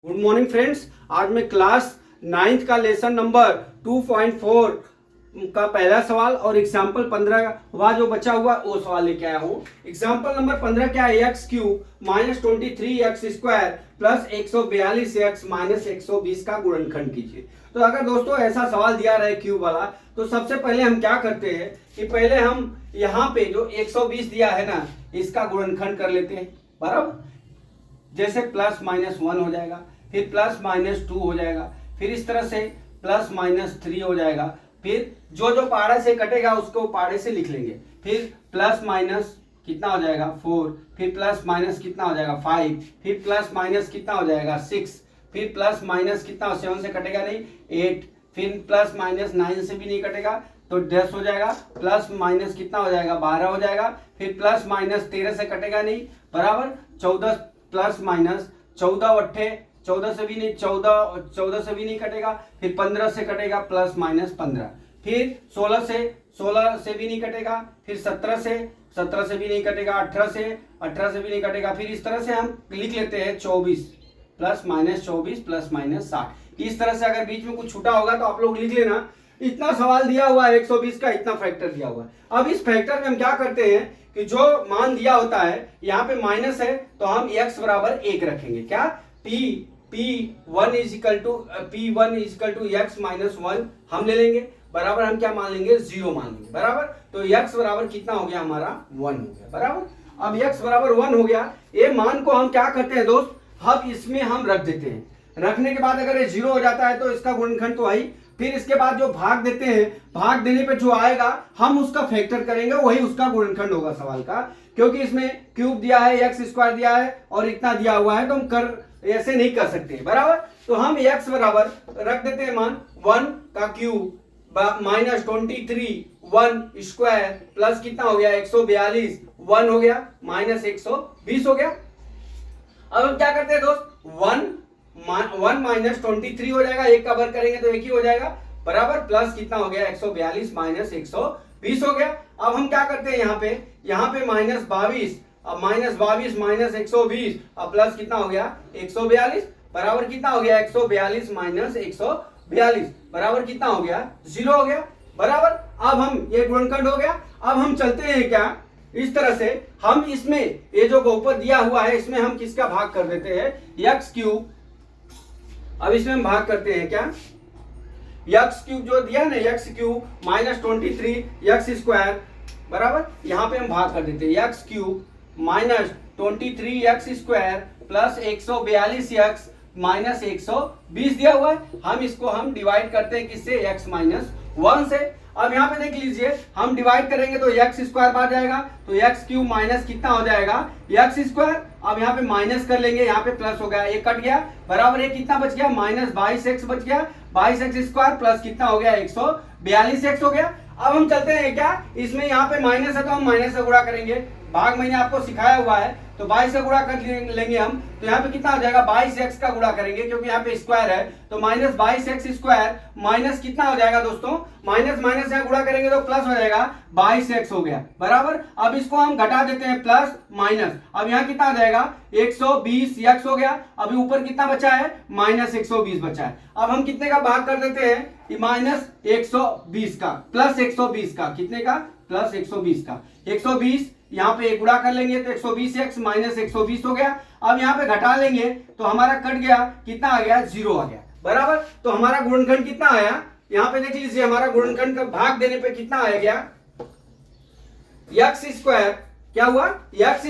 Good morning friends. आज मैं class 9th का लेसन नंबर 2.4 का पहला सवाल और एग्जाम्पल 15 जो बचा हुआ वो सवाल लेके आया हूँ। एग्जाम्पल नंबर 15 क्या है? X cube minus 23x square plus 142x minus 120 का गुणनखंड कीजिए। तो अगर दोस्तों ऐसा सवाल दिया रहे क्यूब वाला, तो सबसे पहले हम क्या करते हैं कि पहले हम यहाँ पे जो 120 दिया है ना, इसका गुणनखंड कर लेते हैं। बराबर, जैसे प्लस माइनस 1 हो जाएगा, फिर प्लस माइनस 2 हो जाएगा, फिर इस तरह से प्लस माइनस 3 हो जाएगा, फिर जो जो पाड़े से कटेगा उसको पाड़े से लिख लेंगे, फिर प्लस माइनस कितना हो जाएगा 4, फिर प्लस माइनस कितना हो जाएगा 5, फिर प्लस माइनस कितना हो जाएगा 6, फिर प्लस माइनस कितना 7 से कटेगा नहीं 8, फिर प्लस माइनस 9 से भी नहीं कटेगा तो 10 हो जाएगा, प्लस माइनस कितना हो जाएगा 12 हो जाएगा, फिर प्लस माइनस 13 से कटेगा नहीं, बराबर 14 प्लस माइनस 14 अट्ठे 14 से भी नहीं 14 से भी नहीं कटेगा, फिर 15 से कटेगा प्लस माइनस 15, फिर 16 से भी नहीं कटेगा, फिर 17 से भी नहीं कटेगा, 18 से भी नहीं कटेगा, फिर इस तरह से हम लिख लेते हैं 24 प्लस माइनस 24 प्लस माइनस 60। इस तरह से अगर बीच में कुछ छूटा होगा तो आप लोग लिख लेना। इतना सवाल दिया हुआ है 120 का, इतना फैक्टर दिया हुआ है। अब इस फैक्टर में हम क्या करते हैं कि जो मान दिया होता है यहाँ पे माइनस है तो हम x बराबर 1 रखेंगे। क्या? p1 is equal to x minus 1 हम ले लेंगे, बराबर हम क्या मान लेंगे 0 मान लेंगे। बराबर, तो x बराबर कितना हो गया हमारा 1 हो गया। बराबर, अब x बराबर 1 हो गया। ये मान को हम क्या करते हैं दोस्त, अब इसमें हम रख देते हैं। रखने के बाद अगर ये 0 हो जाता है तो इसका गुणनखंड तो आई, फिर इसके बाद जो भाग देते हैं, भाग देने पे जो आएगा हम उसका फैक्टर करेंगे, वही उसका गुणनखंड होगा सवाल का। क्योंकि इसमें क्यूब दिया है, एक्स स्क्वायर दिया है और इतना दिया हुआ है तो हम ऐसे नहीं कर सकते। बराबर, तो हम एक्स बराबर रख देते हैं मान 1 का क्यूब माइनस 23 1 स्क्वायर प्लस कितना हो गया 142 1 हो गया माइनस 120 हो गया। अब हम क्या करते हैं दोस्त, 1 माइनस 23 हो जाएगा, एक का वर्ग करेंगे तो एक ही हो जाएगा, बराबर प्लस कितना हो गया 142 माइनस 120 हो गया। अब हम क्या करते हैं यहाँ पे माइनस 22, अब माइनस 22 माइनस 120 अब प्लस कितना हो गया 142, बराबर कितना हो गया 142 माइनस 142 बराबर कितना हो गया 0 हो गया। बराबर, अब हम ये गुणनखंड हो गया। अब हम चलते हैं क्या, इस तरह से हम इसमें ये जो बहुपद दिया हुआ है इसमें हम किसका भाग कर देते हैं एक्स क्यूब। अब इसमें हम भाग करते हैं क्या, एक्स क्यूब जो दिया ना x cube minus 23 x square, बराबर यहाँ पे हम भाग कर देते हैं x cube minus 23 x square plus 142 x minus 120 दिया हुआ है। हम इसको हम डिवाइड करते हैं किससे, एक्स माइनस 1 से। अब यहाँ पे देख लीजिए, हम डिवाइड करेंगे तो एक्स स्क्वायर बाहर जाएगा तो एक्स क्यूब माइनस कितना हो जाएगा एक्स स्क्वायर। अब यहाँ पे माइनस कर लेंगे, यहाँ पे प्लस हो गया, एक कट गया, बराबर ये कितना बच गया माइनस 22x बच गया, 22x स्क्वायर प्लस कितना हो गया 142x हो गया। अब हम चलते हैं क्या, इसमें यहाँ पे माइनस है तो हम माइनस से गुणा करेंगे, भाग मैंने आपको सिखाया हुआ है तो 22 से गुणा कर लेंगे हम, तो यहाँ पे कितना हो जाएगा 22x का गुणा करेंगे क्योंकि यहाँ पे स्क्वायर है तो माइनस 22x स्क्वायर माइनस कितना हो जाएगा दोस्तों, माइनस माइनस यहाँ गुणा करेंगे तो प्लस हो जाएगा 22x हो गया। बराबर, अब इसको हम घटा देते हैं प्लस माइनस, अब यहाँ कितना हो जाएगा 120x हो गया। अभी ऊपर कितना बचा है माइनस 120 बचा है। अब हम कितने का भाग कर देते हैं माइनस 120 का प्लस 120 का, कितने का प्लस 120 का, 120 यहाँ पे गुणा कर लेंगे तो 120x माइनस 120 हो गया। अब यहाँ पे घटा लेंगे तो हमारा कट गया, कितना आ गया 0 आ गया। बराबर, तो हमारा गुणनखंड कितना आया, यहाँ पे देख लीजिए हमारा गुणनखंड का भाग देने पे कितना आया गया एक्स स्क्वायर, क्या हुआ x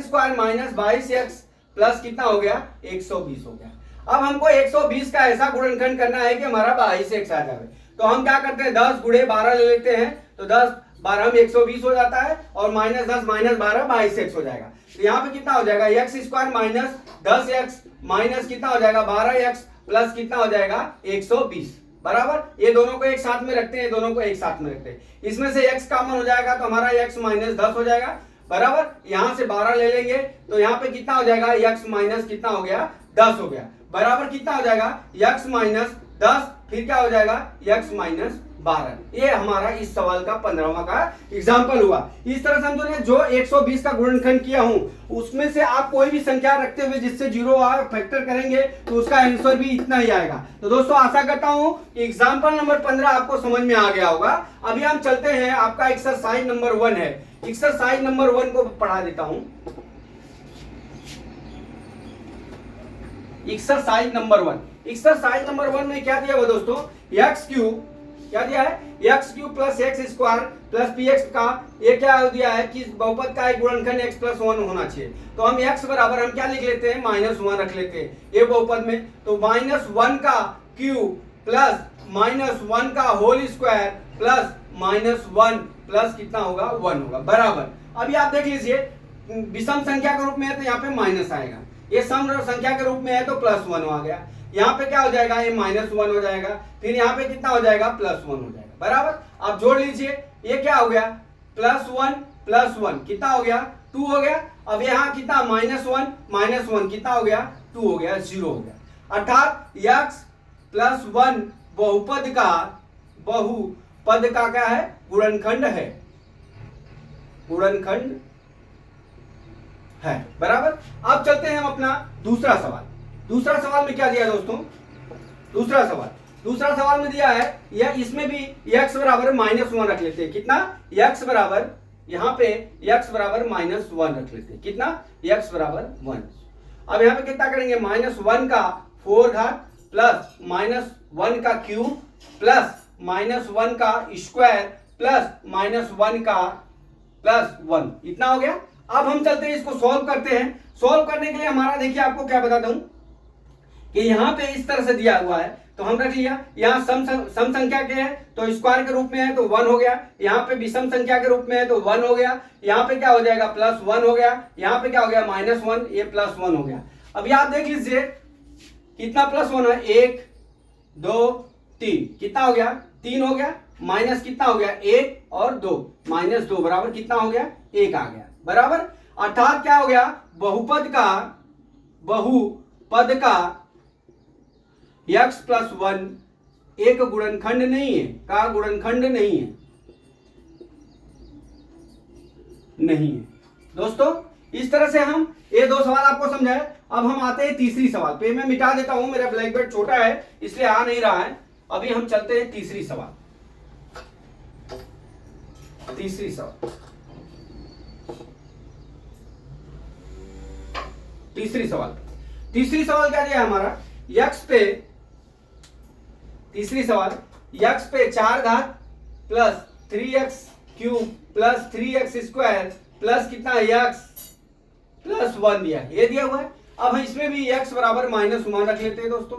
square minus 22x plus कितना हो गया 120 हो गया। अब हमको 120 का ऐसा गुणनखंड करना है कि हमारा 22x आ जाए, तो हम क्या करते हैं 10 गुणे 12 ले लेते हैं तो 10 12 में 120 हो जाता है और माइनस 10 माइनस 12 22x हो जाएगा। तो यहाँ पे कितना हो जाएगा x square minus 10x minus कितना हो जाएगा 12x प्लस कितना हो जाएगा 120। बराबर, ये दोनों को एक साथ में रखते हैं, दोनों को एक साथ में रखते हैं, इसमें से x कॉमन हो जाएगा तो हमारा x माइनस 10 हो जाएगा। बराबर, यहां से 12 ले लेंगे तो यहाँ पे कितना हो जाएगा x माइनस कितना हो गया 10 हो गया। बराबर कितना हो जाएगा x माइनस 10, फिर क्या हो जाएगा x माइनस 12। ये हमारा इस सवाल का 15वां का एग्जाम्पल हुआ। इस तरह से हम जो 120 का गुणनखंड किया हूं उसमें से आप कोई भी संख्या रखते हुए जिससे 0 फैक्टर करेंगे तो उसका आंसर भी इतना ही आएगा। तो दोस्तों आशा करता हूं एग्जाम्पल नंबर 15 आपको समझ में आ गया होगा। अभी हम चलते हैं, आपका एक्सरसाइज नंबर 1 है। एक्सरसाइज नंबर 1 को पढ़ा देता हूं। एक्सरसाइज नंबर 1, एक्सरसाइज नंबर 1 में क्या दिया हुआ दोस्तों, एक्स क्यूब, क्या दिया है, x cube plus x square plus P x का ये क्या दिया है कि बहुपद का एक गुणनखंड x प्लस 1 होना चाहिए। तो हम x बराबर हम क्या लिख लेते हैं, -1 रख लेते हैं ये बहुपद में। तो -1 का क्यूब प्लस -1 का होल स्क्वायर प्लस -1 प्लस कितना होगा, 1 होगा, बराबर। अभी आप देख लीजिए विषम संख्या के रूप में है तो यहाँ पे माइनस आएगा, ये सम संख्या के रूप में है तो +1 आ गया। यहाँ पे क्या हो जाएगा, ये -1 हो जाएगा, फिर यहाँ पे कितना हो जाएगा, +1 हो जाएगा, बराबर। आप जोड़ लीजिए, ये क्या हो गया, +1 + 1 कितना हो गया, 2 हो गया। अब यहाँ कितना, -1 कितना हो गया, 2 हो गया, 0 हो गया। अर्थात x + 1 बहुपद का क्या है, गुणनखंड है, गुणनखंड है, बराबर। अब चलते हैं हम अपना दूसरा सवाल। दूसरा सवाल में क्या दिया दोस्तों, दूसरा सवाल में दिया है, या इसमें भी x बराबर -1 रख लेते हैं। कितना, x बराबर, यहाँ पे x बराबर -1 रख लेते हैं। कितना, x बराबर 1। अब यहाँ पे कितना करेंगे, -1 का 4 घात प्लस -1 का क्यूब प्लस -1 का स्क्वायर प्लस -1 का +1, इतना हो गया। अब हम चलते हैं, इसको सॉल्व करते हैं। सॉल्व करने के लिए हमारा देखिए, आपको क्या बताता हूं कि यहाँ पे इस तरह से दिया हुआ है तो हम रख लिया, यहाँ सम संख्या के है तो स्क्वायर के रूप में है तो 1 हो गया, यहाँ पे विषम संख्या के रूप में है तो 1 हो गया, यहाँ पे क्या हो जाएगा, +1 हो गया, यहाँ पे क्या हो गया, -1, ये +1 हो गया। अभी आप देख लीजिए कितना +1 है, 1 2 3, कितना हो गया, 3 हो गया, माइनस कितना हो गया, 1 और 2, -2 बराबर कितना हो गया, 1 आ गया, बराबर। अर्थात क्या हो गया, बहुपद का x + 1 एक गुणनखंड नहीं है, का गुणनखंड नहीं है दोस्तों। इस तरह से हम ये 2 सवाल आपको समझाए। अब हम आते हैं तीसरी सवाल पे। मैं मिटा देता हूं, मेरा ब्लैक बोर्ड छोटा है इसलिए आ नहीं रहा है। अभी हम चलते हैं तीसरी सवाल। तीसरी सवाल क्या दिया है हमारा, x पे 4 घात plus 3x cube plus 3x square plus कितना, x + 1 दिया है, ये दिया हुआ है। अब इसमें भी x बराबर -1 रख लेते हैं दोस्तों,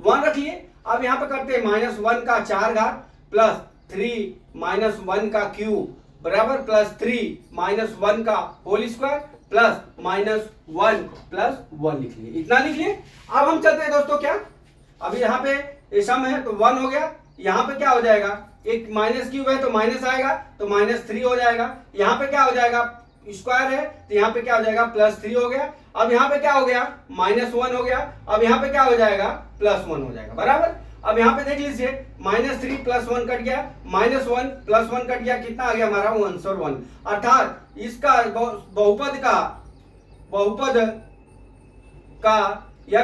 1 रख लिए। अब यहाँ पे करते हैं -1 का 4 घात प्लस 3 -1 का क्यूब बराबर प्लस 3 -1 का होल स्क्वायर प्लस -1 + 1 लिख लिए, इतना लिख लिए। अब हम चलते हैं दोस्तों, क्या अभी यहाँ पे सम है तो 1 हो गया, यहाँ पे क्या हो जाएगा, एक माइनस क्यूब है तो माइनस आएगा तो -3 हो जाएगा, यहाँ पे क्या हो जाएगा, स्क्वायर है तो यहाँ पे क्या हो जाएगा, +3 हो गया। अब यहाँ पे क्या हो गया, -1 हो गया, अब यहाँ पे क्या हो जाएगा, +1 हो जाएगा, बराबर। अब यहाँ पे देख लीजिए -3 + 1 कट गया, -1 + 1 कट गया, कितना आ गया हमारा, 1 अर्थात इसका बहुपद का x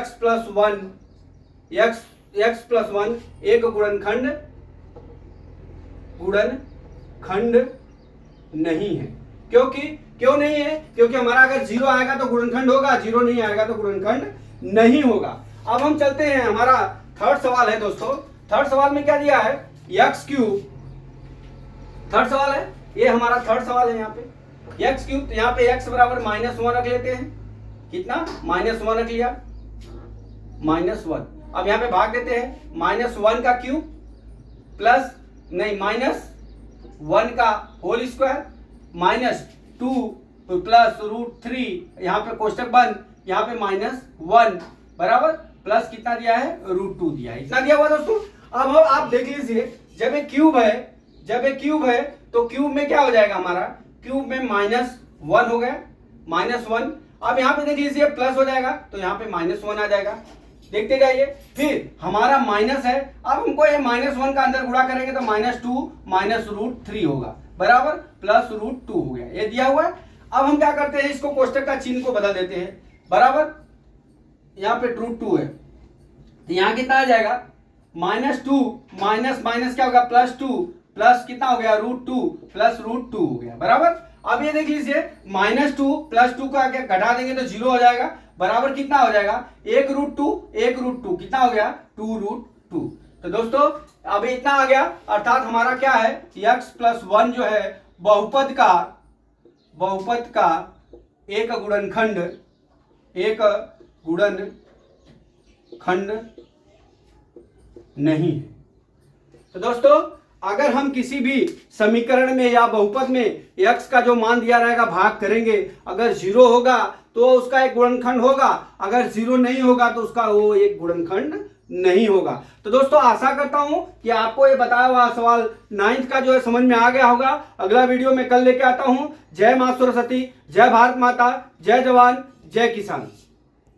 + 1 एक गुणनखंड नहीं है। क्यों नहीं है, क्योंकि हमारा अगर 0 आएगा तो गुणनखंड होगा, 0 नहीं आएगा तो गुणनखंड नहीं होगा। अब हम चलते हैं, हमारा थर्ड सवाल है दोस्तों। थर्ड सवाल में क्या दिया है, x क्यूब, थर्ड सवाल है ये हमारा, थर्ड सवाल है यहाँ पे x क्यूब, तो यहाँ पे x बराबर -1 रख लेते हैं। कितना, -1 रख लिया, -1। अब यहाँ पे भाग देते हैं, -1 का क्यूब प्लस नहीं -1 का होल स्क्वायर -2 प्लस √3, यहाँ पे कोष्टक बंद, यहाँ पे -1 बराबर प्लस कितना दिया है, √2 दिया है, इतना दिया हुआ दोस्तों। अब आप देख लीजिए, जब एक क्यूब है तो क्यूब में क्या हो जाएगा हमारा, क्यूब में -1 हो गया, -1। अब यहाँ पे देख लीजिए प्लस हो जाएगा तो यहाँ पे -1 आ जाएगा, देखते जाइए। फिर हमारा माइनस है, अब हमको ये -1 का अंदर गुणा करेंगे तो -2 माइनस √3 होगा बराबर +√2 हो गया, ये दिया हुआ है। अब हम क्या करते हैं, इसको कोष्टक का चिन्ह को बदल देते हैं बराबर, यहाँ पे √2 है तो यहाँ कितना आ जाएगा -2 माइनस माइनस क्या होगा +2 प्लस कितना हो गया √2 प्लस √2 हो गया बराबर। अब ये देख लीजिए -2 +2 को आगे घटा देंगे तो 0 हो जाएगा बराबर कितना हो जाएगा 1√2 कितना हो गया 2√2। तो दोस्तों अब इतना आ गया, अर्थात हमारा क्या है x+1 जो है बहुपद का एक गुणनखंड नहीं है। तो दोस्तों अगर हम किसी भी समीकरण में या बहुपद में x का जो मान दिया रहेगा भाग करेंगे, अगर 0 होगा तो उसका एक गुणनखंड होगा, अगर 0 नहीं होगा तो उसका वो एक गुणनखंड नहीं होगा। तो दोस्तों आशा करता हूं कि आपको ये बताया हुआ सवाल 9th का जो है समझ में आ गया होगा। अगला वीडियो में कल लेके आता हूं। जय मां सरस्वती, जय भारत माता, जय जवान, जय किसान।